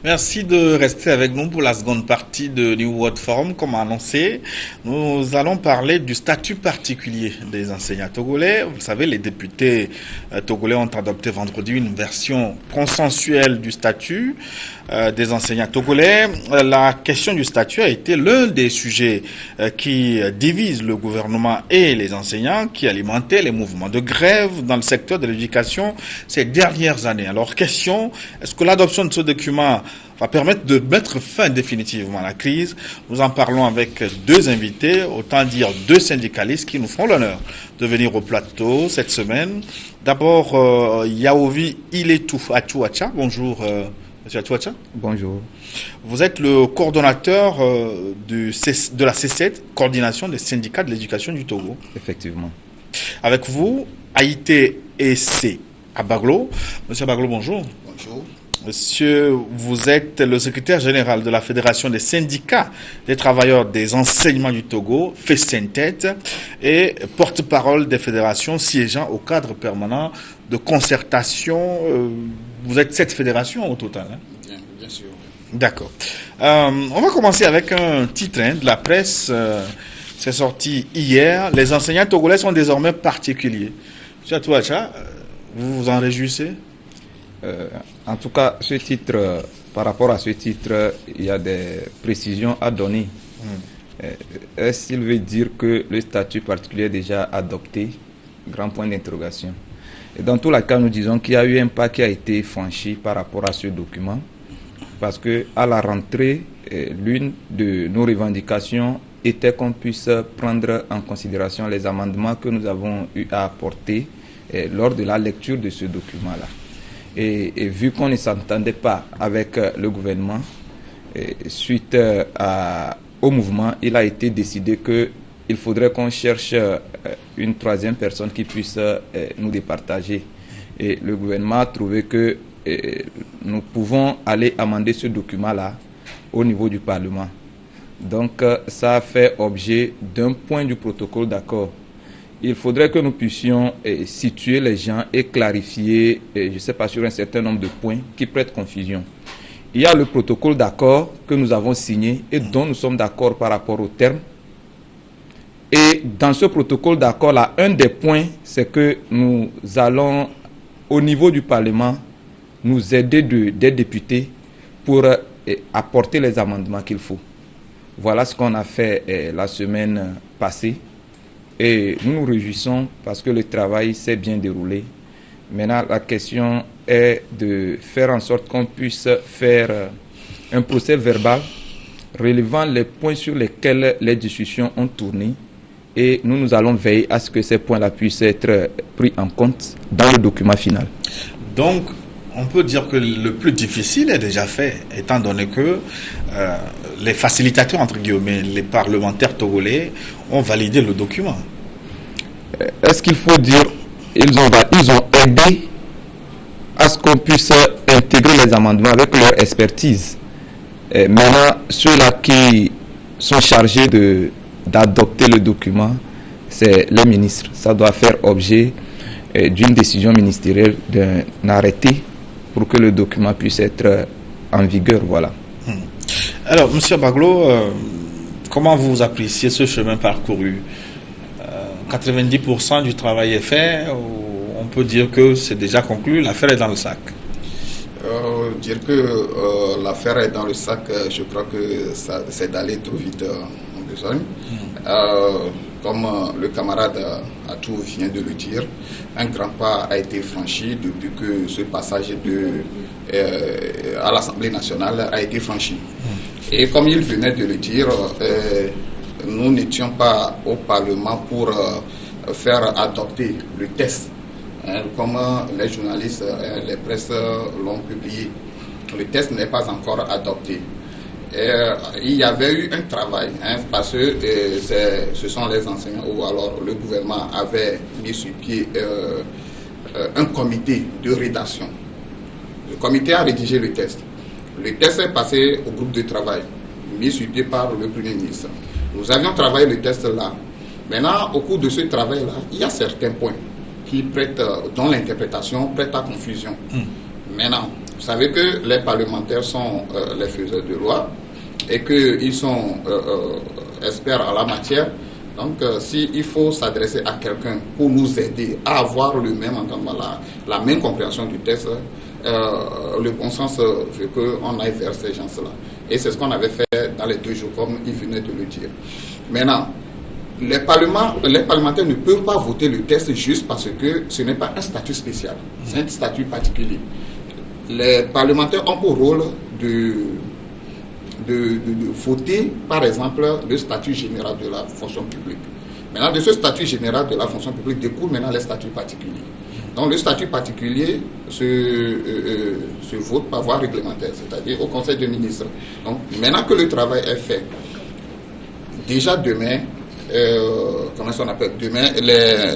Merci de rester avec nous pour la seconde partie de New World Forum. Comme annoncé, nous allons parler du statut particulier des enseignants togolais. Vous savez, les députés togolais ont adopté vendredi une version consensuelle du statut des enseignants togolais. La question du statut a été l'un des sujets qui divise le gouvernement et les enseignants, qui alimentaient les mouvements de grève dans le secteur de l'éducation ces dernières années. Alors, question, est-ce que l'adoption de ce document va permettre de mettre fin définitivement à la crise? Nous en parlons avec deux invités, autant dire deux syndicalistes qui nous font l'honneur de venir au plateau cette semaine. D'abord, Yaovi Iletou Atouacha. Bonjour, Monsieur Atouacha. Bonjour. Vous êtes le coordonnateur de la C7, coordination des syndicats de l'éducation du Togo. Effectivement. Avec vous, Haïté et C. Abaglo. Monsieur Abaglo, bonjour. Bonjour. Monsieur, vous êtes le secrétaire général de la Fédération des syndicats des travailleurs des enseignements du Togo, FESENTET, et porte-parole des fédérations siégeant au cadre permanent de concertation. Vous êtes 7 fédérations au total, hein? Bien sûr. D'accord. On va commencer avec un titre de la presse. C'est sorti hier. Les enseignants togolais sont désormais particuliers. Monsieur Atouacha, vous vous en réjouissez? En tout cas, ce titre, par rapport à ce titre, il y a des précisions à donner. Est-ce qu'il veut dire que le statut particulier est déjà adopté? Grand point d'interrogation. Et dans tous les cas, nous disons qu'il y a eu un pas qui a été franchi par rapport à ce document, parce que à la rentrée, l'une de nos revendications était qu'on puisse prendre en considération les amendements que nous avons eu à apporter lors de la lecture de ce document-là. Et vu qu'on ne s'entendait pas avec le gouvernement, suite au mouvement, il a été décidé qu'il faudrait qu'on cherche une troisième personne qui puisse nous départager. Et le gouvernement a trouvé que nous pouvons aller amender ce document-là au niveau du Parlement. Donc ça a fait objet d'un point du protocole d'accord. Il faudrait que nous puissions situer les gens et clarifier, je ne sais pas, sur un certain nombre de points qui prêtent confusion. Il y a le protocole d'accord que nous avons signé et dont nous sommes d'accord par rapport aux termes. Et dans ce protocole d'accord-là, un des points, c'est que nous allons, au niveau du Parlement, nous aider des députés pour apporter les amendements qu'il faut. Voilà ce qu'on a fait la semaine passée. Et nous nous réjouissons parce que le travail s'est bien déroulé. Maintenant, la question est de faire en sorte qu'on puisse faire un procès verbal relevant les points sur lesquels les discussions ont tourné. Et nous allons veiller à ce que ces points-là puissent être pris en compte dans le document final. Donc, on peut dire que le plus difficile est déjà fait, étant donné que les facilitateurs, entre guillemets, les parlementaires togolais, ont validé le document. Est-ce qu'il faut dire ils ont aidé à ce qu'on puisse intégrer les amendements avec leur expertise? Maintenant, ceux-là qui sont chargés d'adopter le document, c'est les ministres. Ça doit faire objet d'une décision ministérielle, d'un arrêté pour que le document puisse être en vigueur. Voilà. Alors, M. Baglo, comment vous appréciez ce chemin parcouru? 90% du travail est fait, on peut dire que c'est déjà conclu, l'affaire est dans le sac. Dire que l'affaire est dans le sac, je crois que c'est d'aller trop vite en besogne. Comme le camarade Atou vient de le dire, un grand pas a été franchi depuis que ce passage à l'Assemblée nationale a été franchi. Et comme il venait de le dire, nous n'étions pas au Parlement pour faire adopter le test, comme les journalistes et les presses l'ont publié. Le test n'est pas encore adopté. Il y avait eu un travail, parce que ce sont les enseignants, ou alors le gouvernement avait mis sur pied un comité de rédaction. Le comité a rédigé le test. Le test est passé au groupe de travail, mis sur pied par le Premier ministre. Nous avions travaillé le test là. Maintenant, au cours de ce travail-là, il y a certains points qui prêtent, dont l'interprétation prête à confusion. Maintenant, Vous savez que les parlementaires sont les faiseurs de loi et qu'ils sont experts en la matière. Donc, s'il faut s'adresser à quelqu'un pour nous aider à avoir le même entendement, la même compréhension du texte, le bon sens veut qu'on aille vers ces gens-là. Et c'est ce qu'on avait fait dans les 2 jours, comme il venait de le dire. Maintenant, les parlementaires ne peuvent pas voter le texte juste parce que ce n'est pas un statut spécial, c'est un statut particulier. Les parlementaires ont pour rôle de voter, par exemple, le statut général de la fonction publique. Maintenant, de ce statut général de la fonction publique découle maintenant les statuts particuliers. Donc, le statut particulier se vote par voie réglementaire, c'est-à-dire au Conseil des ministres. Donc, maintenant que le travail est fait, déjà demain, demain,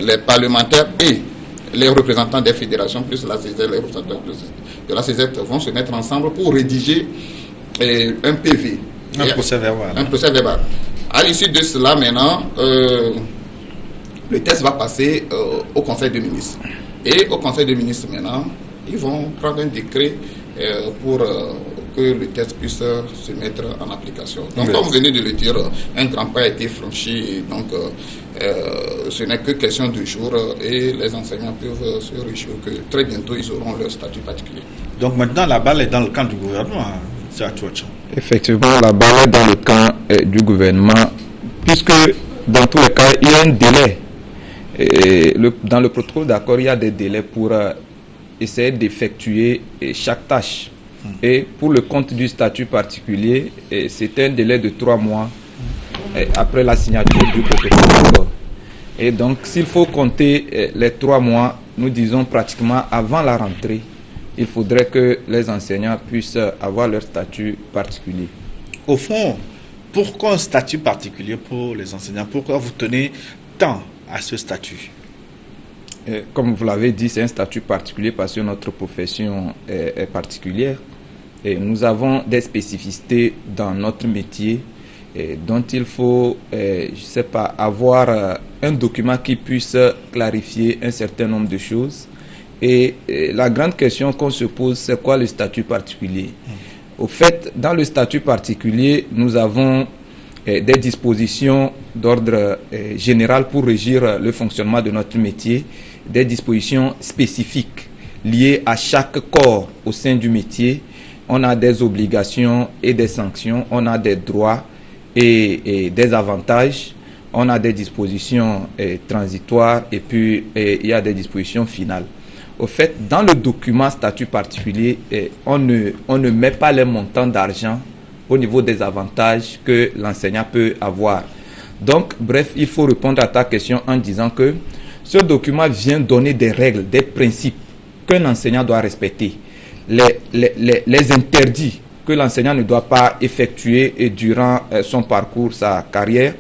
les parlementaires et les représentants des fédérations, plus la CZ, les représentants de la CZ vont se mettre ensemble pour rédiger un PV. Un procès verbal. Un procès verbal. À l'issue de cela, maintenant, le texte va passer au Conseil des ministres. Et au Conseil des ministres, maintenant, ils vont prendre un décret pour que le texte puisse se mettre en application. Donc, comme vous venez de le dire, un grand pas a été franchi. Et donc, ce n'est que question de jours et les enseignants peuvent se réjouir que très bientôt, ils auront leur statut particulier. Donc, maintenant, la balle est dans le camp du gouvernement. C'est à toi, Tchon. Effectivement, la balle est dans le camp du gouvernement, puisque dans tous les cas, il y a un délai. Et dans le protocole d'accord, il y a des délais pour essayer d'effectuer chaque tâche. Et pour le compte du statut particulier, c'est un délai de 3 mois après la signature du protocole d'accord. Et donc, s'il faut compter les 3 mois, nous disons pratiquement avant la rentrée, il faudrait que les enseignants puissent avoir leur statut particulier. Au fond, pourquoi un statut particulier pour les enseignants? Pourquoi vous tenez tant à ce statut? Comme vous l'avez dit, c'est un statut particulier parce que notre profession est particulière. Et nous avons des spécificités dans notre métier dont il faut, avoir un document qui puisse clarifier un certain nombre de choses. Et la grande question qu'on se pose, c'est quoi le statut particulier? Au fait, dans le statut particulier, nous avons des dispositions d'ordre général pour régir le fonctionnement de notre métier, des dispositions spécifiques liées à chaque corps au sein du métier. On a des obligations et des sanctions, on a des droits et des avantages, on a des dispositions transitoires et puis il y a des dispositions finales. Au fait, dans le document statut particulier, on ne met pas les montants d'argent au niveau des avantages que l'enseignant peut avoir. Donc, bref, il faut répondre à ta question en disant que ce document vient donner des règles, des principes qu'un enseignant doit respecter. Les interdits que l'enseignant ne doit pas effectuer durant son parcours, sa carrière,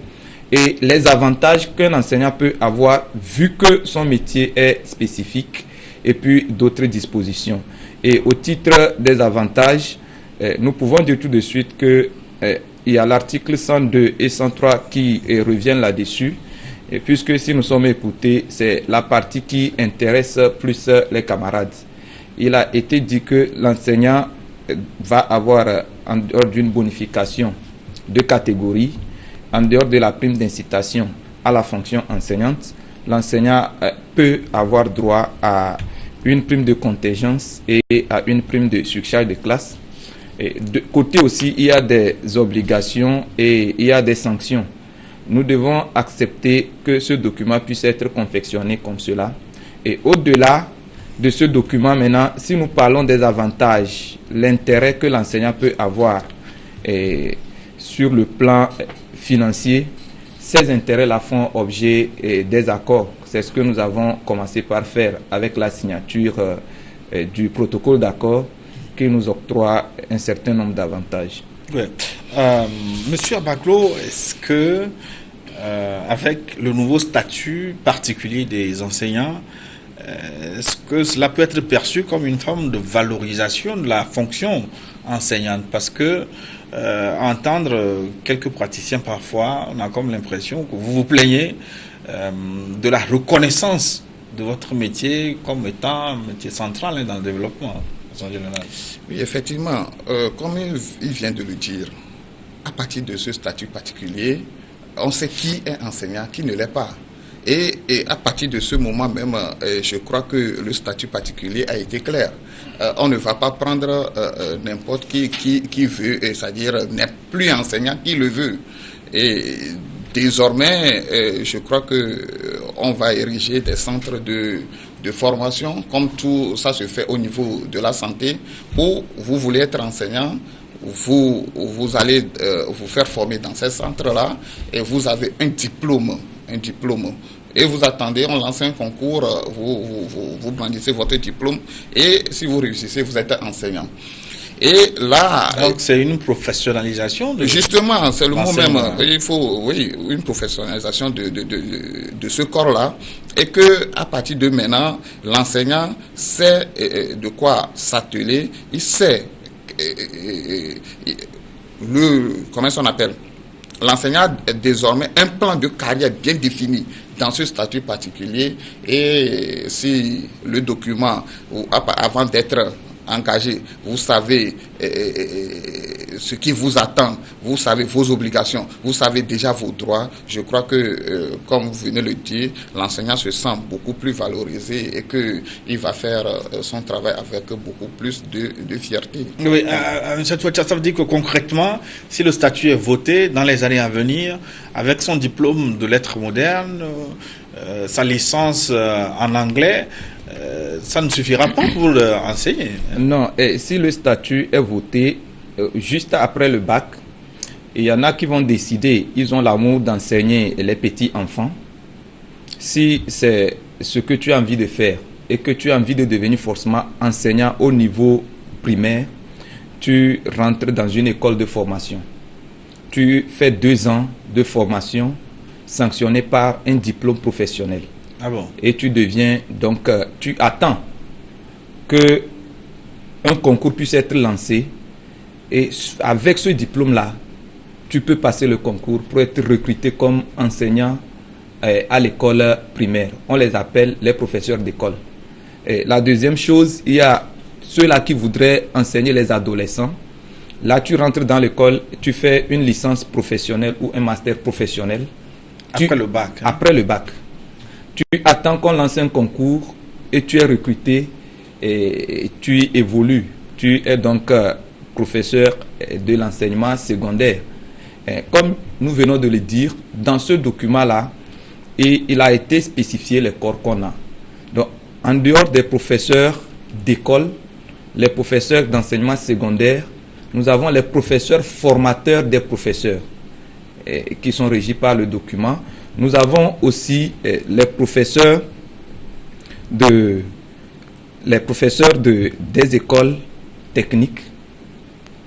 et les avantages qu'un enseignant peut avoir vu que son métier est spécifique, et puis d'autres dispositions. Et au titre des avantages, nous pouvons dire tout de suite que il y a l'article 102 et 103 qui reviennent là-dessus, et puisque si nous sommes écoutés, c'est la partie qui intéresse plus les camarades. Il a été dit que l'enseignant va avoir, en dehors d'une bonification de catégorie, en dehors de la prime d'incitation à la fonction enseignante, l'enseignant peut avoir droit à une prime de contingence et à une prime de surcharge de classe. Et de côté aussi, il y a des obligations et il y a des sanctions. Nous devons accepter que ce document puisse être confectionné comme cela. Et au-delà de ce document, maintenant, si nous parlons des avantages, l'intérêt que l'enseignant peut avoir sur le plan financier, ces intérêts-là font objet des accords. C'est ce que nous avons commencé par faire avec la signature du protocole d'accord qui nous octroie un certain nombre d'avantages. Ouais. Monsieur Abaklo, est-ce que avec le nouveau statut particulier des enseignants, est-ce que cela peut être perçu comme une forme de valorisation de la fonction enseignante? Parce que entendre quelques praticiens parfois, on a comme l'impression que vous vous plaignez de la reconnaissance de votre métier comme étant un métier central dans le développement. façon générale. Oui, effectivement, comme il vient de le dire, à partir de ce statut particulier, on sait qui est enseignant, qui ne l'est pas. Et à partir de ce moment même, je crois que le statut particulier a été clair. On ne va pas prendre n'importe qui veut, c'est-à-dire n'est plus enseignant qui le veut. Et désormais, je crois que on va ériger des centres de formation, comme tout ça se fait au niveau de la santé, où vous voulez être enseignant, vous allez vous faire former dans ces centres-là et vous avez un diplôme. Et vous attendez, on lance un concours, vous brandissez votre diplôme et si vous réussissez, vous êtes enseignant. Et là, donc c'est une professionnalisation justement, c'est le mot même. Il faut, une professionnalisation de ce corps-là, et que à partir de maintenant, l'enseignant sait de quoi s'atteler, il sait comment on appelle. L'enseignant a désormais un plan de carrière bien défini dans ce statut particulier, et si le document, avant d'être engagé, vous savez ce qui vous attend, vous savez vos obligations, vous savez déjà vos droits, je crois que, comme vous venez de le dire, l'enseignant se sent beaucoup plus valorisé et qu'il va faire son travail avec beaucoup plus de fierté. Oui, ça veut dire que concrètement, si le statut est voté dans les années à venir, avec son diplôme de lettres modernes, sa licence en anglais, ça ne suffira pas pour enseigner. Non, et si le statut est voté juste après le bac, il y en a qui vont décider, ils ont l'amour d'enseigner les petits enfants. Si c'est ce que tu as envie de faire et que tu as envie de devenir forcément enseignant au niveau primaire, tu rentres dans une école de formation. Tu fais 2 ans de formation sanctionné par un diplôme professionnel. Ah bon? Et tu deviens, donc, tu attends que un concours puisse être lancé, et avec ce diplôme-là, tu peux passer le concours pour être recruté comme enseignant à l'école primaire. On les appelle les professeurs d'école. Et la deuxième chose, il y a ceux-là qui voudraient enseigner les adolescents. Là, tu rentres dans l'école, tu fais une licence professionnelle ou un master professionnel. Après le bac. Après le bac. Tu attends qu'on lance un concours et tu es recruté et tu évolues. Tu es donc professeur de l'enseignement secondaire. Et comme nous venons de le dire, dans ce document-là, il a été spécifié les corps qu'on a. Donc, en dehors des professeurs d'école, les professeurs d'enseignement secondaire, nous avons les professeurs formateurs des professeurs qui sont régis par le document. Nous avons aussi les professeurs des écoles techniques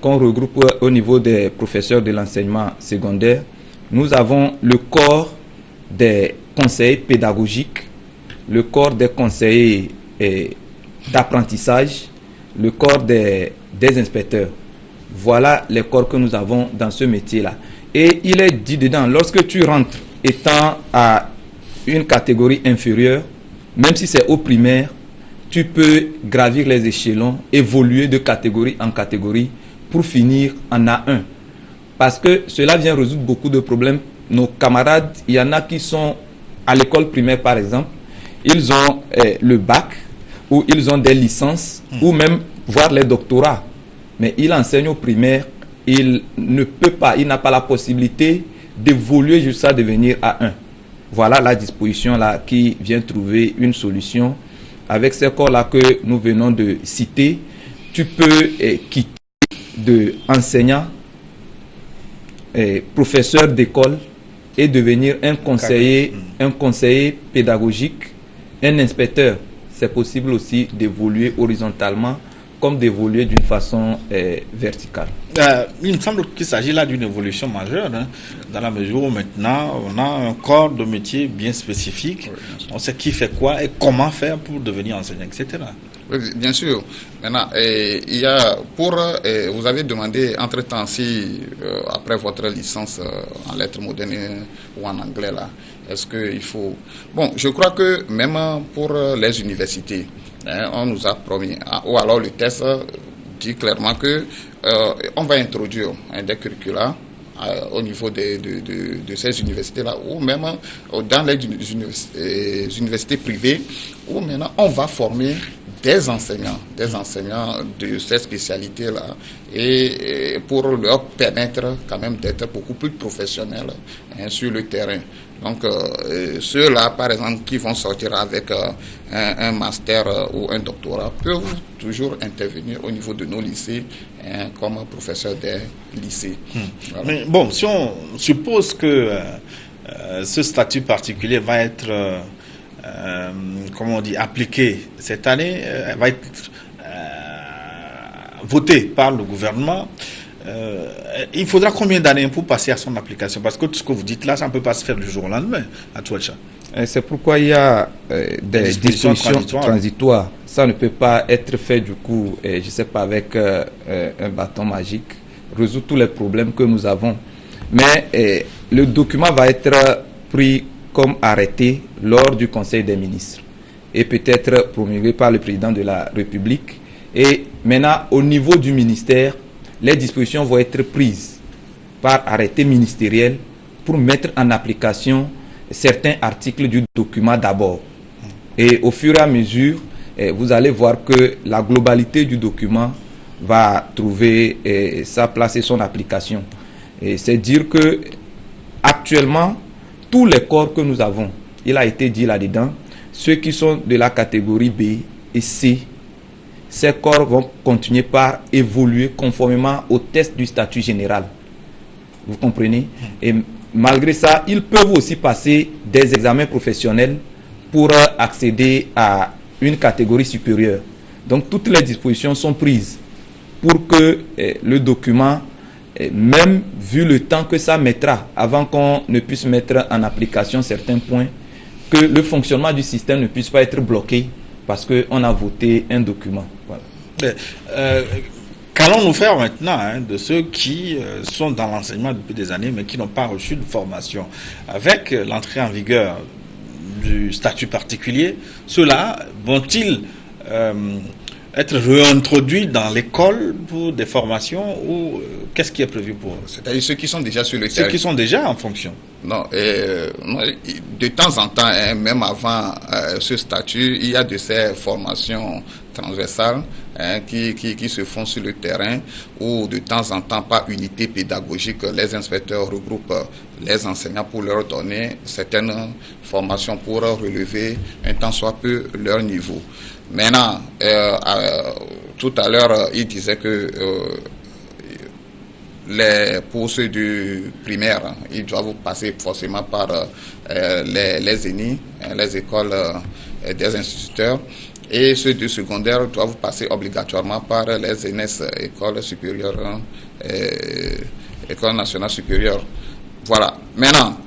qu'on regroupe au niveau des professeurs de l'enseignement secondaire. Nous avons le corps des conseillers pédagogiques, le corps des conseillers d'apprentissage, le corps des inspecteurs. Voilà les corps que nous avons dans ce métier-là. Et il est dit dedans, lorsque tu rentres étant à une catégorie inférieure, même si c'est au primaire, tu peux gravir les échelons, évoluer de catégorie en catégorie pour finir en A1. Parce que cela vient résoudre beaucoup de problèmes. Nos camarades, il y en a qui sont à l'école primaire par exemple, ils ont le bac ou ils ont des licences ou même voire les doctorats. Mais il enseigne au primaire, il ne peut pas, il n'a pas la possibilité d'évoluer jusqu'à devenir A1. Voilà la disposition là qui vient trouver une solution. Avec ces corps-là que nous venons de citer, tu peux quitter de enseignant, professeur d'école et devenir un conseiller pédagogique, un inspecteur. C'est possible aussi d'évoluer horizontalement comme d'évoluer d'une façon verticale. Il me semble qu'il s'agit là d'une évolution majeure, dans la mesure où maintenant on a un corps de métier bien spécifique, on sait qui fait quoi et comment faire pour devenir enseignant, etc. Oui, bien sûr. Maintenant, il y a vous avez demandé entre-temps si après votre licence en lettres modernes ou en anglais là, est-ce qu'il faut... Bon, je crois que même pour les universités, hein, on nous a promis. Ou alors le test dit clairement que on va introduire des curricula au niveau de ces universités-là, ou même dans les universités privées, où maintenant on va former des enseignants de ces spécialités-là, et pour leur permettre quand même d'être beaucoup plus professionnels sur le terrain. Donc ceux-là, par exemple, qui vont sortir avec un master ou un doctorat, peuvent toujours intervenir au niveau de nos lycées comme professeurs des lycées. Voilà. Mais bon, si on suppose que ce statut particulier va être comment on dit, appliqué cette année, va être voté par le gouvernement. Il faudra combien d'années pour passer à son application? Parce que tout ce que vous dites là, ça ne peut pas se faire du jour au lendemain à Touacha. C'est pourquoi il y a des dispositions transitoires. Ça ne peut pas être fait du coup, je ne sais pas, avec un bâton magique, résoudre tous les problèmes que nous avons. Mais le document va être pris comme arrêté lors du Conseil des ministres et peut-être promulgué par le président de la République. Et maintenant, au niveau du ministère, les dispositions vont être prises par arrêté ministériel pour mettre en application certains articles du document d'abord. Et au fur et à mesure, vous allez voir que la globalité du document va trouver sa place et son application. Et c'est dire que actuellement, tous les corps que nous avons, il a été dit là-dedans, ceux qui sont de la catégorie B et C, ces corps vont continuer par évoluer conformément au test du statut général. Vous comprenez? Et malgré ça, ils peuvent aussi passer des examens professionnels pour accéder à une catégorie supérieure. Donc toutes les dispositions sont prises pour que le document, même vu le temps que ça mettra avant qu'on ne puisse mettre en application certains points, que le fonctionnement du système ne puisse pas être bloqué parce qu'on a voté un document. Voilà. Qu'allons-nous faire maintenant de ceux qui sont dans l'enseignement depuis des années mais qui n'ont pas reçu de formation? Avec l'entrée en vigueur du statut particulier, ceux-là vont-ils être réintroduits dans l'école pour des formations ou qu'est-ce qui est prévu pour eux? C'est-à-dire ceux qui sont déjà sur le terrain. Ceux qui sont déjà en fonction. Non, de temps en temps, même avant ce statut, il y a de ces formations transversales qui se font sur le terrain, où de temps en temps, par unité pédagogique, les inspecteurs regroupent les enseignants pour leur donner certaines formations pour relever un tant soit peu leur niveau. Maintenant, tout à l'heure, il disait que pour ceux du primaire, ils doivent passer forcément par les ENI, les écoles des instituteurs, et ceux du secondaire doivent passer obligatoirement par les ENS, écoles supérieures, écoles nationales supérieures. Voilà. Maintenant,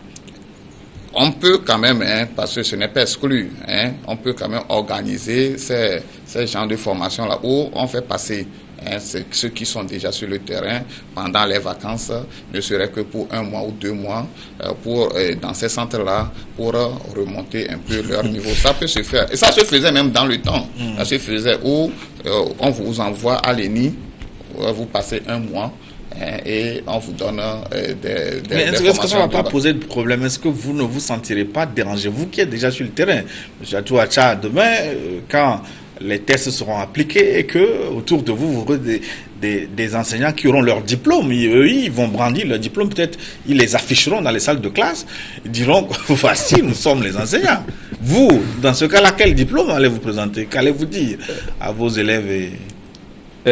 on peut quand même, parce que ce n'est pas exclu, on peut quand même organiser ces genres de formations-là où on fait passer ceux qui sont déjà sur le terrain pendant les vacances, ne serait que pour 1 mois ou 2 mois, dans ces centres-là, pour remonter un peu leur niveau. Ça peut se faire. Et ça se faisait même dans le temps. Ça se faisait où on vous envoie à l'ENI, vous passez 1 mois, et on vous donne des mais est-ce que ça ne va pas poser de problème? Est-ce que vous ne vous sentirez pas dérangé, vous qui êtes déjà sur le terrain? M. Touacha, demain, quand les tests seront appliqués et que autour de vous, vous aurez des enseignants qui auront leur diplôme, eux, ils vont brandir leur diplôme, peut-être ils les afficheront dans les salles de classe, ils diront, voici, nous sommes les enseignants. Vous, dans ce cas-là, quel diplôme allez-vous présenter? Qu'allez-vous dire à vos élèves?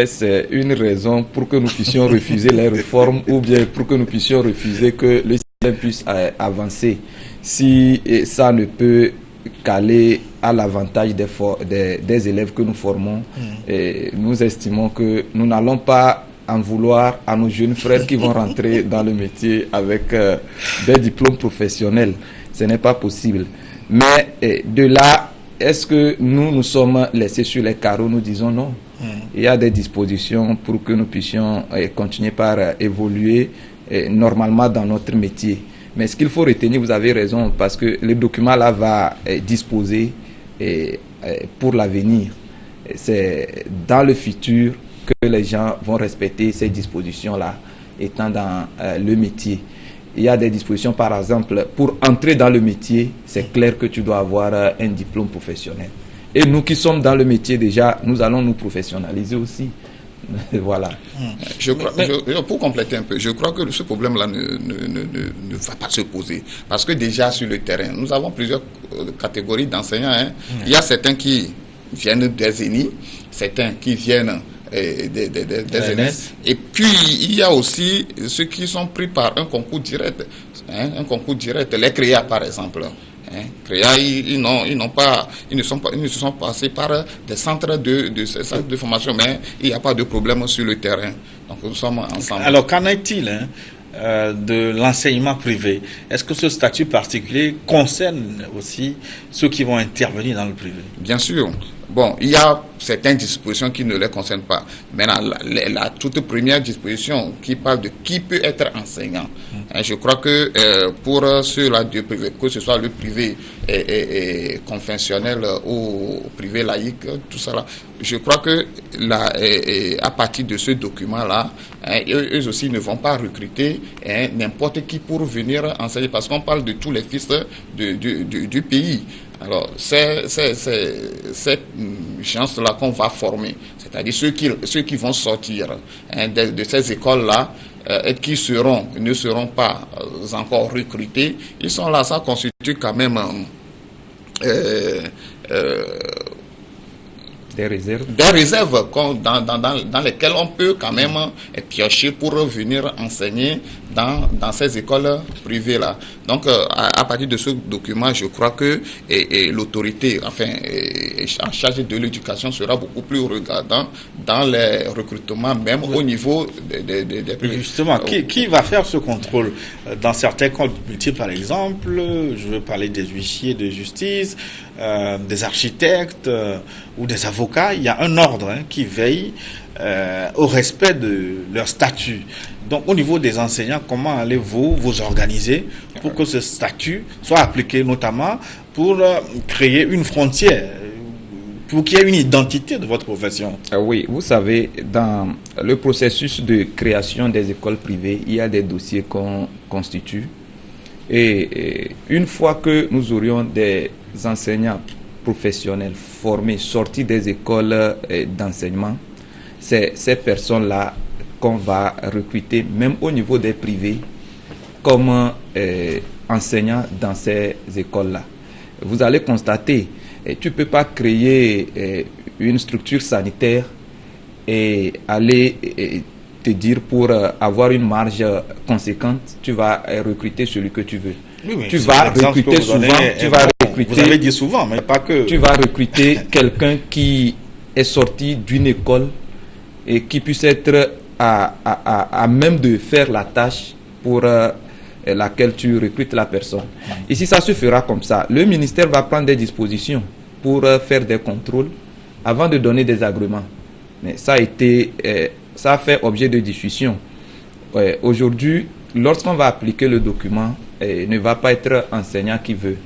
C'est une raison pour que nous puissions refuser les réformes ou bien pour que nous puissions refuser que le système puisse avancer. Si ça ne peut qu'aller à l'avantage des élèves que nous formons, et nous estimons que nous n'allons pas en vouloir à nos jeunes frères qui vont rentrer dans le métier avec des diplômes professionnels. Ce n'est pas possible. Mais de là, est-ce que nous sommes laissés sur les carreaux? Nous disons non. Il y a des dispositions pour que nous puissions continuer par évoluer normalement dans notre métier. Mais ce qu'il faut retenir, vous avez raison, parce que le document là va disposer pour l'avenir. c'est dans le futur que les gens vont respecter ces dispositions-là, étant dans le métier. Il y a des dispositions, par exemple, pour entrer dans le métier, c'est clair que tu dois avoir un diplôme professionnel. Et nous qui sommes dans le métier déjà, nous allons nous professionnaliser aussi. Voilà. Pour compléter un peu, je crois que ce problème-là ne va pas se poser. Parce que déjà sur le terrain, nous avons plusieurs catégories d'enseignants. Il y a certains qui viennent des ENI, certains qui viennent des ENS. Et puis, il y a aussi ceux qui sont pris par un concours direct. Un concours direct, les CREA par exemple. CREA, ils ne se sont passés par des centres de formation, mais il n'y a pas de problème sur le terrain. Donc nous sommes ensemble. Alors qu'en est-il de l'enseignement privé? Est-ce que ce statut particulier concerne aussi ceux qui vont intervenir dans le privé? Bien sûr. Bon, il y a certaines dispositions qui ne les concernent pas. Maintenant, la toute première disposition qui parle de qui peut être enseignant. Je crois que pour ceux-là du privé, que ce soit le privé conventionnel ou privé laïque, tout ça là, je crois que à partir de ce document-là, eux aussi ne vont pas recruter n'importe qui pour venir enseigner, parce qu'on parle de tous les fils du pays. Alors, c'est cette chance-là qu'on va former, c'est-à-dire ceux qui vont sortir de ces écoles-là et qui ne seront pas encore recrutés, ils sont là, ça constitue quand même des réserves. Des réserves dans lesquelles on peut quand même piocher pour venir enseigner dans ces écoles privées-là. Donc, à partir de ce document, je crois que l'autorité, en charge de l'éducation sera beaucoup plus regardant dans les recrutements, même au niveau des privés. Justement, qui va faire ce contrôle? Dans certains corps de métier, par exemple, je veux parler des huissiers de justice, des architectes ou des avocats, il y a un ordre qui veille au respect de leur statut. Donc, au niveau des enseignants, comment allez-vous vous organiser pour que ce statut soit appliqué, notamment pour créer une frontière, pour qu'il y ait une identité de votre profession? Oui, vous savez, dans le processus de création des écoles privées, il y a des dossiers qu'on constitue. Et une fois que nous aurions des enseignants professionnels formés, sortis des écoles d'enseignement, c'est ces personnes-là qu'on va recruter, même au niveau des privés, comme enseignants dans ces écoles-là. Vous allez constater, tu ne peux pas créer une structure sanitaire et aller te dire pour avoir une marge conséquente, tu vas recruter celui que tu veux. Oui, tu vas recruter souvent, vous avez dit souvent, mais pas que. Tu vas recruter quelqu'un qui est sorti d'une école et qui puisse être à même de faire la tâche pour laquelle tu recrutes la personne. Ici, ça se fera comme ça. Le ministère va prendre des dispositions pour faire des contrôles avant de donner des agréments. Mais ça a fait objet de discussion. Aujourd'hui, lorsqu'on va appliquer le document, ne va pas être enseignant qui veut.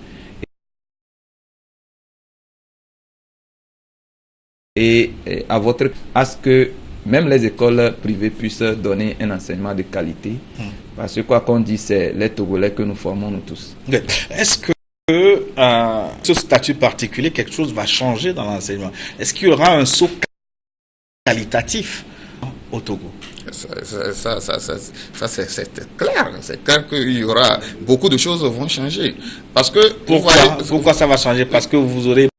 Et à ce que même les écoles privées puissent donner un enseignement de qualité. Parce que quoi qu'on dit, c'est les Togolais que nous formons nous tous. Est-ce que ce statut particulier, quelque chose va changer dans l'enseignement? Est-ce qu'il y aura un saut qualitatif au Togo? Ça c'est clair. C'est clair qu'il y aura beaucoup de choses vont changer. Parce que pourquoi ça va changer? Parce que vous aurez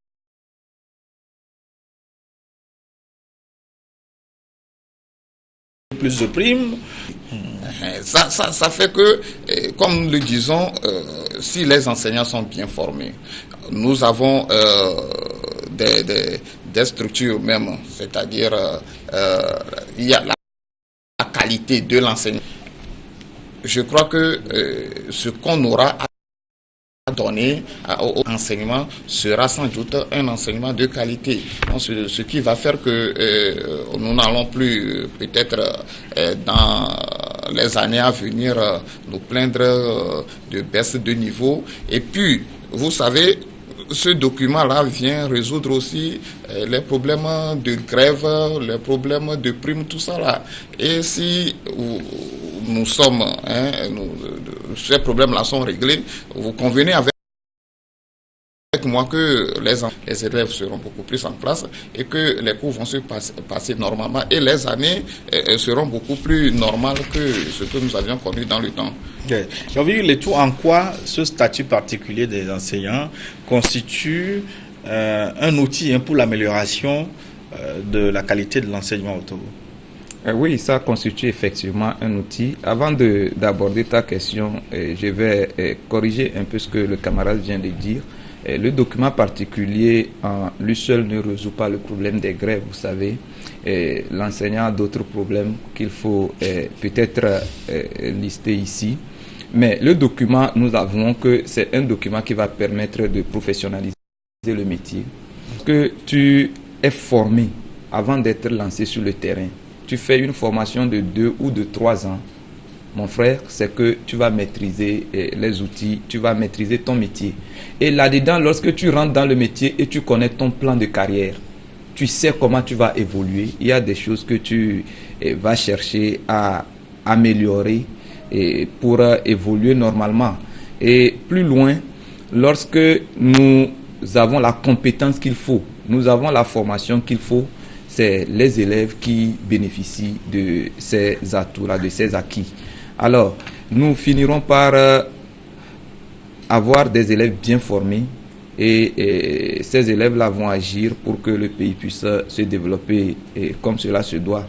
plus de primes. Ça fait que, comme nous le disons, si les enseignants sont bien formés, nous avons des structures même, c'est-à-dire il y a la qualité de l'enseignement. Je crois que ce qu'on aura à donner au enseignement sera sans doute un enseignement de qualité. Donc, ce qui va faire que nous n'allons plus peut-être dans les années à venir nous plaindre de baisse de niveau. Et puis, vous savez, ce document-là vient résoudre aussi les problèmes de grève, les problèmes de primes, tout ça là. Et si nous sommes, ces problèmes-là sont réglés, vous convenez avec moi que les élèves seront beaucoup plus en classe et que les cours vont se passer normalement et les années seront beaucoup plus normales que ce que nous avions connu dans le temps. Okay. J'ai vu tout en quoi ce statut particulier des enseignants constitue un outil pour l'amélioration de la qualité de l'enseignement au Togo. Oui, ça constitue effectivement un outil. Avant d'aborder ta question, je vais corriger un peu ce que le camarade vient de dire. Le document particulier en lui seul ne résout pas le problème des grèves, vous savez. L'enseignant a d'autres problèmes qu'il faut peut-être lister ici. Mais le document, nous avouons que c'est un document qui va permettre de professionnaliser le métier. Que tu es formé avant d'être lancé sur le terrain. Tu fais une formation de 2 ou de 3 ans. Mon frère, c'est que tu vas maîtriser les outils, tu vas maîtriser ton métier. Et là-dedans, lorsque tu rentres dans le métier et tu connais ton plan de carrière, tu sais comment tu vas évoluer. Il y a des choses que tu vas chercher à améliorer pour évoluer normalement. Et plus loin, lorsque nous avons la compétence qu'il faut, nous avons la formation qu'il faut, c'est les élèves qui bénéficient de ces atouts-là, de ces acquis. Alors, nous finirons par avoir des élèves bien formés et ces élèves-là vont agir pour que le pays puisse se développer comme cela se doit.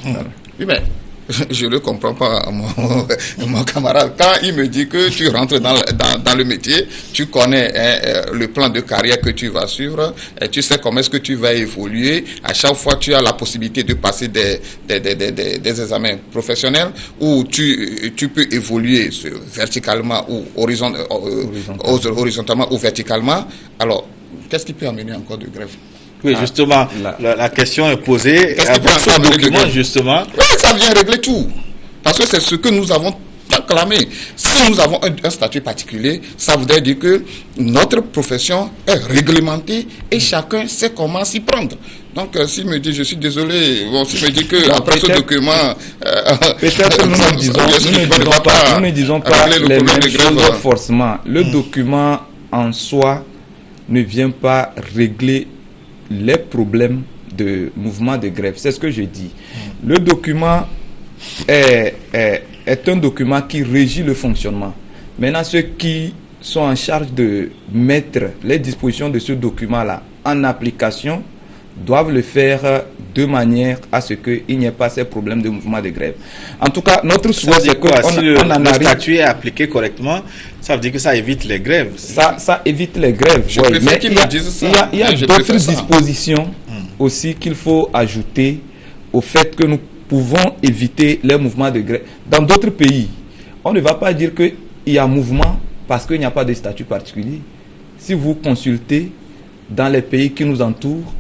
Voilà. Oui, mais je ne comprends pas, mon camarade. Quand il me dit que tu rentres dans le métier, tu connais le plan de carrière que tu vas suivre, et tu sais comment est-ce que tu vas évoluer. À chaque fois, tu as la possibilité de passer des examens professionnels où tu peux évoluer verticalement ou horizontalement ou verticalement. Alors, qu'est-ce qui peut amener encore de grève? Oui, justement, la question est posée. Avec ce document, justement. Oui, ça vient régler tout. Parce que c'est ce que nous avons clamé. Si nous avons un statut particulier, ça voudrait dire que notre profession est réglementée et chacun sait comment s'y prendre. Donc, s'il me dit, je suis désolé, s'il me dit que après ce document, peut-être nous ne disons pas les mêmes choses forcément. Le document en soi ne vient pas régler les problèmes de mouvement de grève. C'est ce que je dis. Le document est un document qui régit le fonctionnement. Maintenant, ceux qui sont en charge de mettre les dispositions de ce document-là en application doivent le faire de manière à ce qu'il n'y ait pas ces problèmes de mouvement de grève. En tout cas, notre souhait, c'est que si le statut est appliqué correctement, ça veut dire que ça évite les grèves. Ça évite les grèves. Oui, mais il y a d'autres dispositions aussi qu'il faut ajouter au fait que nous pouvons éviter les mouvements de grève. Dans d'autres pays, on ne va pas dire qu'il y a mouvement parce qu'il n'y a pas de statut particulier. Si vous consultez dans les pays qui nous entourent,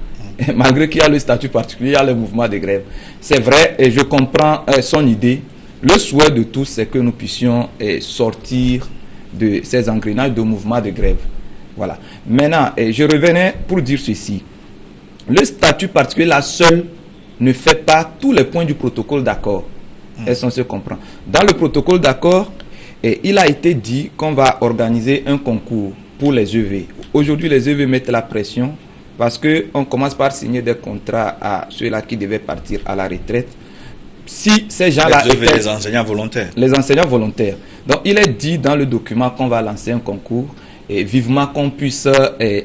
malgré qu'il y a le statut particulier, il y a le mouvement de grève. C'est vrai et je comprends son idée. Le souhait de tous, c'est que nous puissions sortir de ces engrenages de mouvement de grève. Voilà. Maintenant, je revenais pour dire ceci. Le statut particulier, la seule, ne fait pas tous les points du protocole d'accord. Est-ce qu'on se comprend? Dans le protocole d'accord, il a été dit qu'on va organiser un concours pour les EV. Aujourd'hui, les EV mettent la pression parce qu'on commence par signer des contrats à ceux-là qui devaient partir à la retraite. Si ces gens-là... Les enseignants volontaires. Les enseignants volontaires. Donc, il est dit dans le document qu'on va lancer un concours et vivement qu'on puisse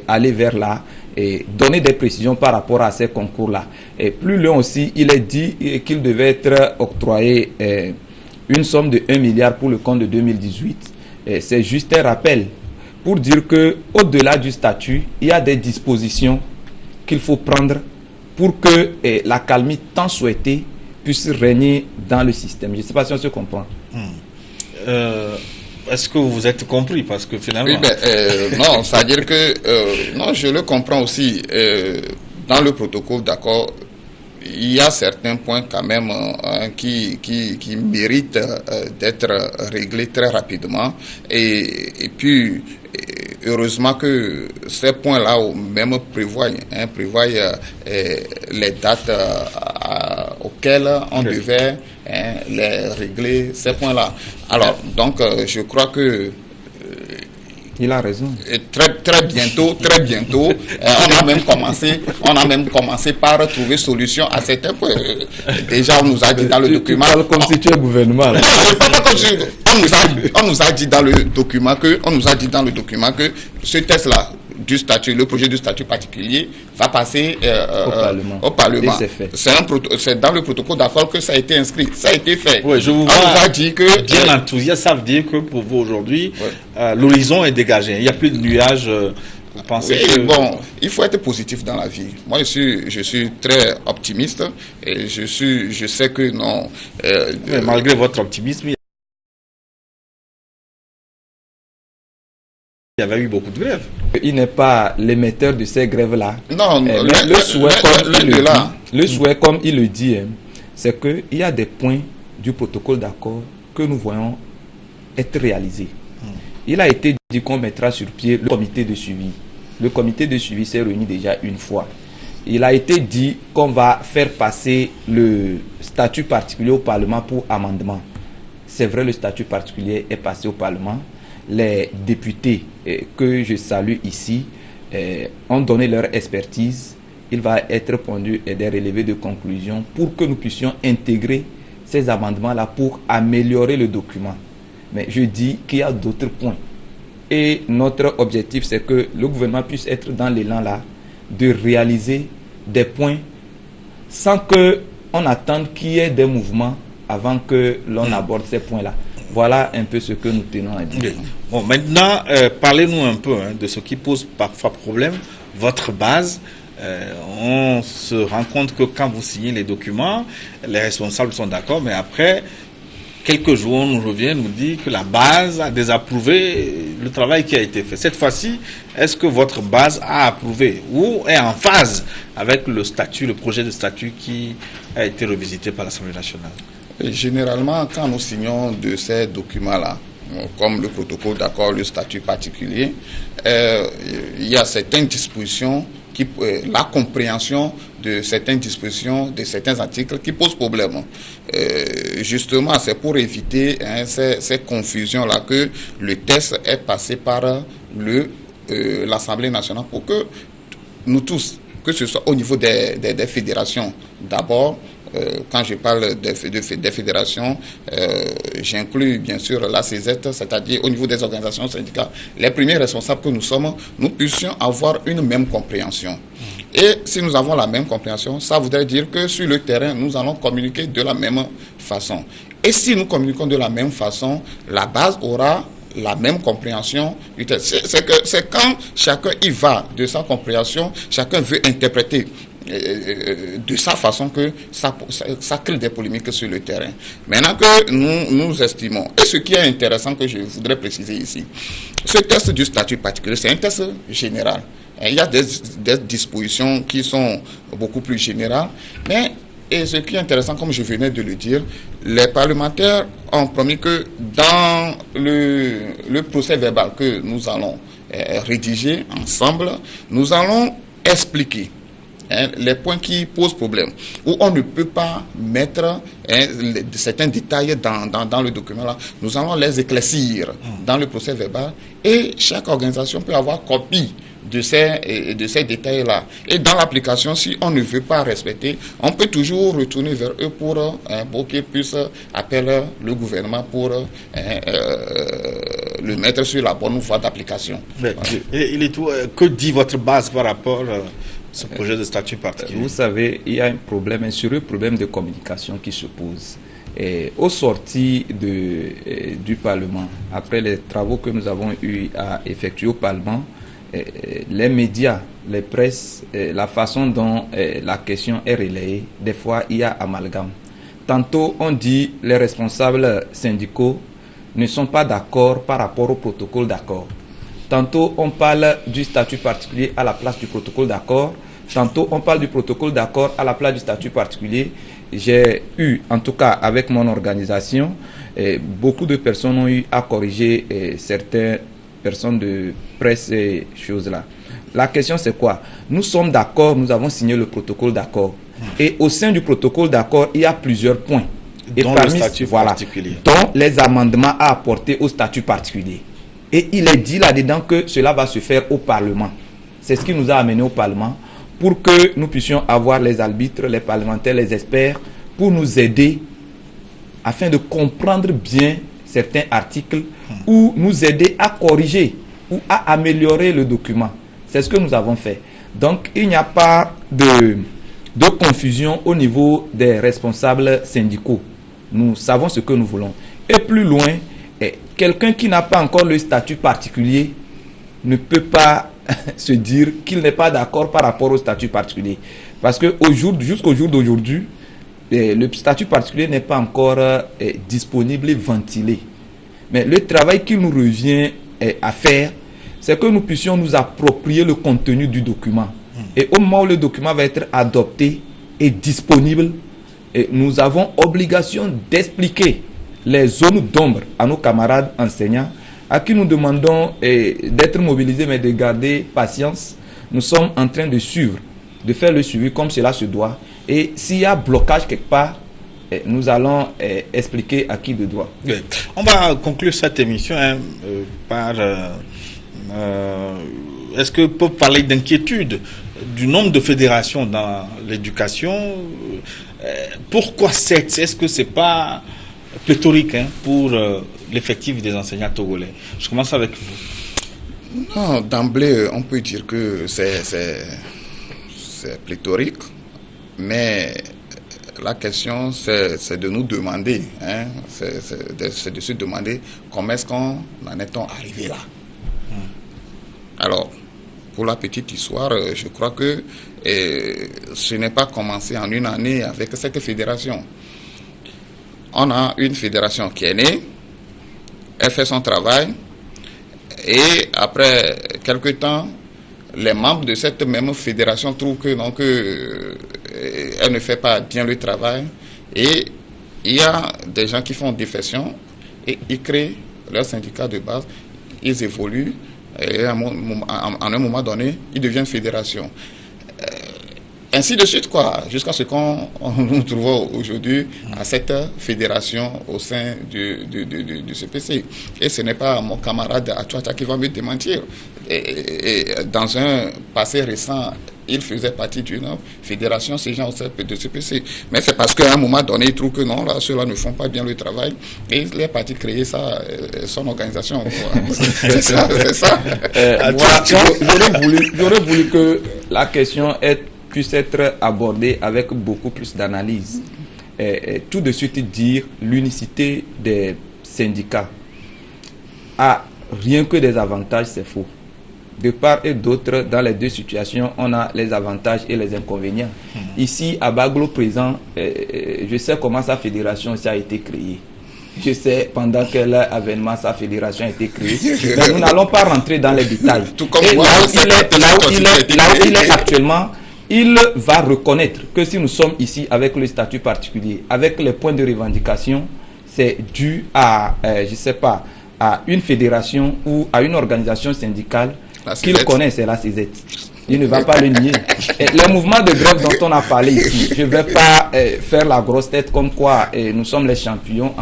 aller vers là et donner des précisions par rapport à ces concours-là. Et plus loin aussi, il est dit qu'il devait être octroyé une somme de 1 milliard pour le compte de 2018. C'est juste un rappel pour dire que au-delà du statut, il y a des dispositions qu'il faut prendre pour que la calmie tant souhaitée puisse régner dans le système. Je ne sais pas si on se comprend. Est-ce que vous êtes compris? Parce que finalement... Oui, non, c'est-à-dire que... non, je le comprends aussi. Dans le protocole d'accord, il y a certains points quand même qui méritent d'être réglés très rapidement. Et puis, heureusement que ces points-là même prévoient les dates auxquelles on devait les régler, ces points-là. Alors, donc, je crois que il a raison. Très bientôt, on a même commencé par trouver solution à certains points. Déjà, on nous a dit dans le document. Tu parles comme si tu es gouvernement. On nous a dit dans le document que ce test-là du statut, le projet du statut particulier va passer au Parlement. C'est dans le protocole d'accord que ça a été inscrit, ça a été fait. Oui, je vous vois on nous a dit que bien enthousiaste, ça veut dire que pour vous aujourd'hui, l'horizon est dégagé. Il n'y a plus de nuages. Vous pensez que... Bon, il faut être positif dans la vie. Moi, je suis très optimiste et je sais que non. Mais malgré votre optimisme, il y avait eu beaucoup de grèves. Il n'est pas l'émetteur de ces grèves-là. Non, le souhait, comme il le dit, c'est qu'il y a des points du protocole d'accord que nous voyons être réalisés. Il a été dit qu'on mettra sur pied le comité de suivi. Le comité de suivi s'est réuni déjà une fois. Il a été dit qu'on va faire passer le statut particulier au Parlement pour amendement. C'est vrai, le statut particulier est passé au Parlement. Les députés que je salue ici ont donné leur expertise. Il va être pondu des relevés de conclusion pour que nous puissions intégrer ces amendements-là pour améliorer le document. Mais je dis qu'il y a d'autres points. Et notre objectif, c'est que le gouvernement puisse être dans l'élan là de réaliser des points sans qu'on attende qu'il y ait des mouvements avant que l'on aborde ces points-là. Voilà un peu ce que nous tenons à dire. Bon, maintenant, parlez-nous un peu de ce qui pose parfois problème, votre base. On se rend compte que quand vous signez les documents, les responsables sont d'accord, mais après, quelques jours, on nous revient, nous dit que la base a désapprouvé le travail qui a été fait. Cette fois-ci, est-ce que votre base a approuvé ou est en phase avec le statut, le projet de statut qui a été revisité par l'Assemblée nationale? Généralement, quand nous signons de ces documents-là, comme le protocole d'accord, le statut particulier, il y a certaines dispositions, la compréhension de certaines dispositions, de certains articles qui posent problème. Justement, c'est pour éviter ces confusions-là que le test est passé par l'Assemblée nationale pour que nous tous, que ce soit au niveau des fédérations d'abord, quand je parle des fédérations, j'inclus bien sûr la CZ, c'est-à-dire au niveau des organisations syndicales, les premiers responsables que nous sommes, nous puissions avoir une même compréhension. Et si nous avons la même compréhension, ça voudrait dire que sur le terrain, nous allons communiquer de la même façon. Et si nous communiquons de la même façon, la base aura la même compréhension. C'est quand chacun y va de sa compréhension, chacun veut interpréter de sa façon que ça crée des polémiques sur le terrain. Maintenant que nous estimons, et ce qui est intéressant que je voudrais préciser ici, ce test du statut particulier, c'est un test général. Il y a des dispositions qui sont beaucoup plus générales, mais et ce qui est intéressant, comme je venais de le dire, les parlementaires ont promis que dans le procès verbal que nous allons rédiger ensemble, nous allons expliquer les points qui posent problème, où on ne peut pas mettre certains détails dans le document là, nous allons les éclaircir dans le procès verbal et chaque organisation peut avoir copie de ces détails-là. Et dans l'application, si on ne veut pas respecter, on peut toujours retourner vers eux pour qu'ils puissent appeler le gouvernement pour le mettre sur la bonne voie d'application. Voilà. Que dit votre base par rapport à ce projet de statut particulier? Vous savez, il y a un sérieux problème de communication qui se pose. Et au sorti du Parlement, après les travaux que nous avons eu à effectuer au Parlement, les médias, les presses, la façon dont la question est relayée, des fois il y a amalgame. Tantôt on dit les responsables syndicaux ne sont pas d'accord par rapport au protocole d'accord. Tantôt on parle du statut particulier à la place du protocole d'accord. Tantôt on parle du protocole d'accord à la place du statut particulier. J'ai eu, en tout cas avec mon organisation, beaucoup de personnes ont eu à corriger certains personnes de presse ces choses-là. La question c'est quoi? Nous sommes d'accord, nous avons signé le protocole d'accord. Et au sein du protocole d'accord, il y a plusieurs points. Et dont parmi, le statut particulier. dont les amendements à apporter au statut particulier. Et il est dit là-dedans que cela va se faire au Parlement. C'est ce qui nous a amenés au Parlement pour que nous puissions avoir les arbitres, les parlementaires, les experts pour nous aider afin de comprendre bien certains articles ou nous aider à corriger ou à améliorer le document. C'est ce que nous avons fait. Donc, il n'y a pas de confusion au niveau des responsables syndicaux. Nous savons ce que nous voulons. Et plus loin, quelqu'un qui n'a pas encore le statut particulier ne peut pas se dire qu'il n'est pas d'accord par rapport au statut particulier. Parce que jusqu'au jour d'aujourd'hui, le statut particulier n'est pas encore disponible et ventilé. Mais le travail qu'il nous revient à faire, c'est que nous puissions nous approprier le contenu du document. Et au moment où le document va être adopté et disponible, nous avons obligation d'expliquer les zones d'ombre à nos camarades enseignants, à qui nous demandons d'être mobilisés, mais de garder patience. Nous sommes en train de suivre, de faire le suivi comme cela se doit. Et s'il y a blocage quelque part, nous allons expliquer à qui de droit. Oui. On va conclure cette émission par... est-ce que peut parler d'inquiétude du nombre de fédérations dans l'éducation? Pourquoi 7? Est-ce que c'est pas pléthorique pour l'effectif des enseignants togolais? Je commence avec vous. Non, d'emblée, on peut dire que c'est pléthorique, mais la question, c'est de nous demander, c'est de se demander comment est-ce qu'on en est-on arrivé là. Alors, pour la petite histoire, je crois que ce n'est pas commencé en une année avec cette fédération. On a une fédération qui est née, elle fait son travail, et après quelque temps, les membres de cette même fédération trouvent que non, elle ne fait pas bien le travail, et il y a des gens qui font défection et ils créent leur syndicat de base, ils évoluent. Et à un moment donné, ils deviennent fédération. Ainsi de suite, quoi, jusqu'à ce qu'on nous trouve aujourd'hui à cette fédération au sein du CPC. Et ce n'est pas mon camarade Atouata qui va me démentir. Et dans un passé récent, il faisait partie d'une fédération, ces gens au sein de CPC. Mais c'est parce qu'à un moment donné, ils trouvent que non, là, ceux-là ne font pas bien le travail. Et il est parti créer son organisation. C'est ça. J'aurais voulu que la question puisse être abordée avec beaucoup plus d'analyse. Tout de suite dire l'unicité des syndicats a rien que des avantages, c'est faux. De part et d'autre, dans les deux situations, on a les avantages et les inconvénients. Ici, à Baglo présent, je sais comment sa fédération a été créée. Je sais pendant quel avènement sa fédération a été créée. Mais nous n'allons pas rentrer dans les détails. Et là où il est actuellement, il va reconnaître que si nous sommes ici avec le statut particulier, avec les points de revendication, c'est dû à, à une fédération ou à une organisation syndicale qu'il connaît, c'est la CZ. Il ne va pas le nier. Les mouvements de grève dont on a parlé ici, je ne vais pas faire la grosse tête comme quoi nous sommes les champions.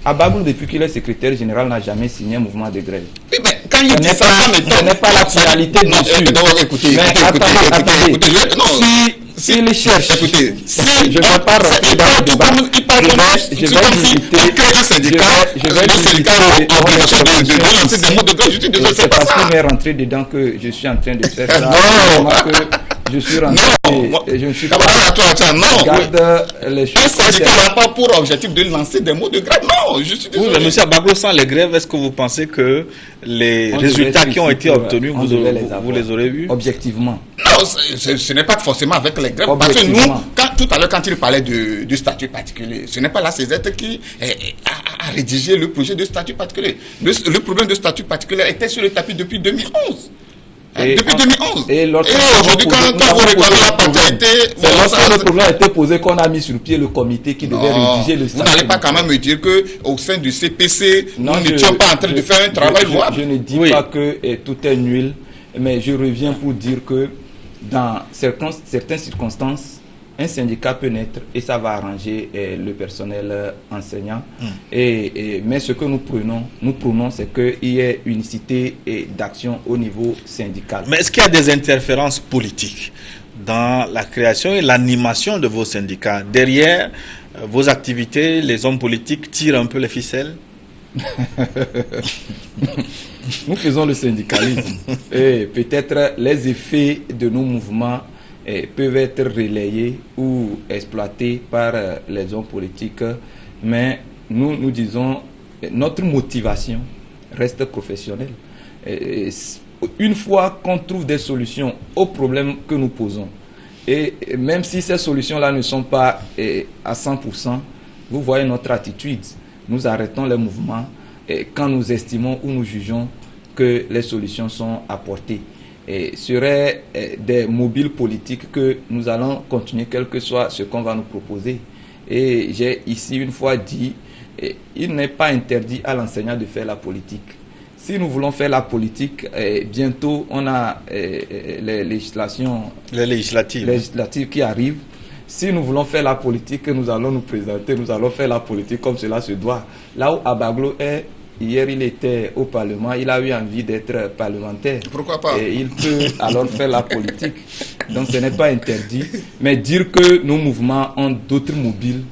Abagou, depuis qu'il est secrétaire général, n'a jamais signé un mouvement de grève. Oui, mais quand il dit ça, ce n'est pas la finalité dessus. Écoutez, s'il cherche, écoutez, je ne vais pas rentrer dans le débat. Je vais limiter. C'est parce qu'il m'est rentré dedans que je suis en train de faire ça. Je suis rentré. Je ne suis pas. Regarde les choses. Un syndicat n'a pas pour objectif de lancer des mots de grève. Non, je suis désolé. Oui, mais monsieur Abaglo, sans les grèves, est-ce que vous pensez que les résultats qui ont été obtenus, vous les aurez vus? Objectivement. Non, ce n'est pas forcément avec les grèves. Parce que nous, tout à l'heure, quand il parlait du statut particulier, ce n'est pas la CZ qui a rédigé le projet de statut particulier. Le problème de statut particulier était sur le tapis depuis 2011. Depuis 2011. Et aujourd'hui, quand vous réclamez la paternité... C'est lorsque le problème a été posé qu'on a mis sur pied le comité qui devait rédiger le statut. Vous n'allez pas quand même me dire qu'au sein du CPC, nous n'étions pas en train de faire un travail louable. Je ne dis pas que tout est nul, mais je reviens pour dire que dans certaines circonstances, un syndicat peut naître et ça va arranger le personnel enseignant. Mais ce que nous prônons, c'est qu'il y ait unicité d'action au niveau syndical. Mais est-ce qu'il y a des interférences politiques dans la création et l'animation de vos syndicats? Derrière vos activités, les hommes politiques tirent un peu les ficelles? Nous faisons le syndicalisme et peut-être les effets de nos mouvements peuvent être relayés ou exploités par les hommes politiques, mais nous disons notre motivation reste professionnelle. Une fois qu'on trouve des solutions aux problèmes que nous posons, et même si ces solutions-là ne sont pas à 100%, vous voyez notre attitude. Nous arrêtons les mouvements quand nous estimons ou nous jugeons que les solutions sont apportées. Seraient des mobiles politiques que nous allons continuer quel que soit ce qu'on va nous proposer. Et j'ai ici une fois dit, il n'est pas interdit à l'enseignant de faire la politique. Si nous voulons faire la politique, bientôt on a les législatives qui arrivent. Si nous voulons faire la politique, nous allons nous présenter, nous allons faire la politique comme cela se doit. Là où Abaglo est, hier il était au Parlement, il a eu envie d'être parlementaire. Pourquoi pas? Et il peut alors faire la politique. Donc ce n'est pas interdit. Mais dire que nos mouvements ont d'autres mobiles,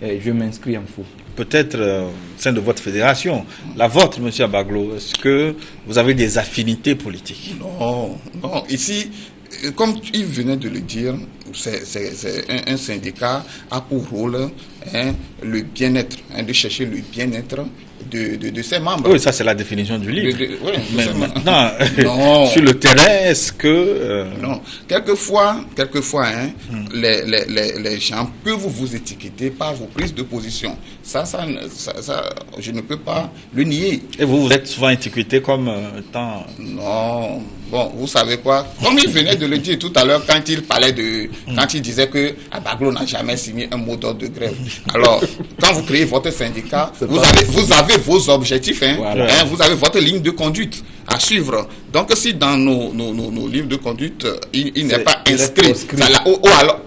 je m'inscris en faux. Peut-être au sein de votre fédération, la vôtre, M. Abaglo, est-ce que vous avez des affinités politiques? Non. Ici, comme il venait de le dire, un syndicat a pour rôle le bien-être, de chercher le bien-être de ses membres. Oui, ça c'est la définition du livre. Mais maintenant, non. Sur le terrain, est-ce que... Non, quelquefois les gens peuvent vous étiqueter par vos prises de position. Ça, je ne peux pas le nier. Et vous êtes souvent étiqueté comme étant... Non. Bon, vous savez quoi? Comme il venait de le dire tout à l'heure quand il parlait quand il disait que Abaglo n'a jamais signé un mot d'ordre de grève. Alors, quand vous créez votre syndicat, vous avez vos objectifs, Voilà. Vous avez votre ligne de conduite à suivre. Donc, si dans nos lignes de conduite, il n'est pas inscrit,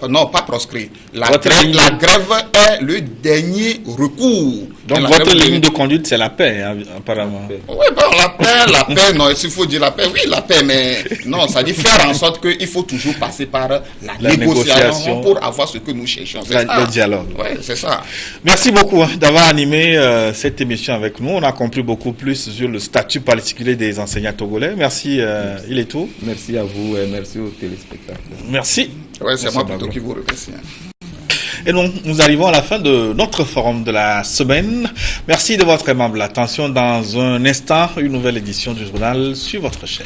non, pas proscrit. La grève est le dernier recours. Donc, votre ligne de conduite, c'est la paix, apparemment. Oui, bon, la paix, non, s'il faut dire la paix, oui, la paix, mais non, ça dit faire en sorte qu'il faut toujours passer par la négociation pour avoir ce que nous cherchons. Le dialogue. Oui, c'est ça. Merci beaucoup d'avoir animé cette émission avec nous. On a compris beaucoup plus sur le statut particulier des enseignants togolais. Merci, il est tout. Merci à vous et merci aux téléspectateurs. Merci. Oui, c'est moi plutôt qui vous remercie. Et donc, nous arrivons à la fin de notre forum de la semaine. Merci de votre aimable attention. Dans un instant, une nouvelle édition du journal sur votre chaîne.